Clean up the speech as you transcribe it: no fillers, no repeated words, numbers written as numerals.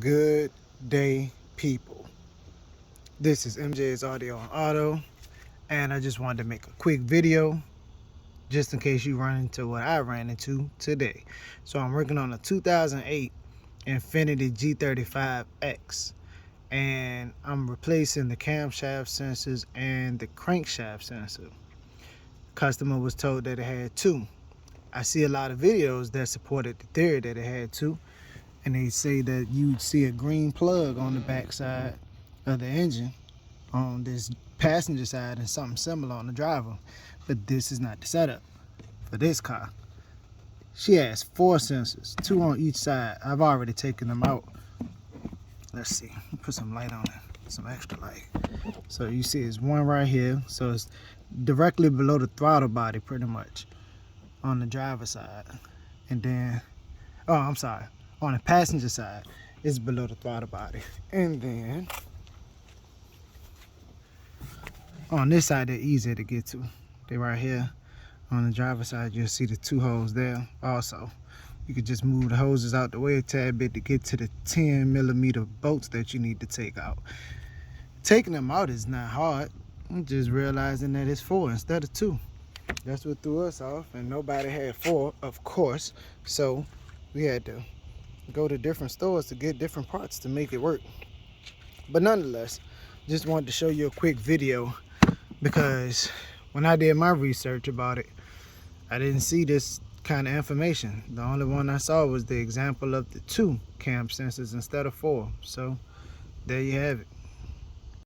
Good day, people. This is MJ's Audio and Auto, and I just wanted to make a quick video just in case you run into what I ran into today. So I'm working on a 2008 Infiniti G35x, and I'm replacing the camshaft sensors and the crankshaft sensor. Customer was told that it had two. I see a lot of videos that supported the theory that it had two, and they say that you'd see a green plug on the back side of the engine on this passenger side and something similar on the driver. But this is not the setup for this car. She has four sensors, two on each side. I've already taken them out. Let's see, put some light on it, some extra light. So you see it's one right here, so it's directly below the throttle body pretty much on the driver's side. And then, oh, I'm sorry, on the passenger side, it's below the throttle body. And then on this side, they're easier to get to. They're right here. On the driver's side, you'll see the two holes there. Also, you could just move the hoses out the way a tad bit to get to the 10mm bolts that you need to take out. Taking them out is not hard. I'm just realizing that it's four instead of two. That's what threw us off, and nobody had four, of course. So we had to go to different stores to get different parts to make it work. But nonetheless, just wanted to show you a quick video because when I did my research about it, I didn't see this kind of information. The only one I saw was the example of the two cam sensors instead of four. So there you have it.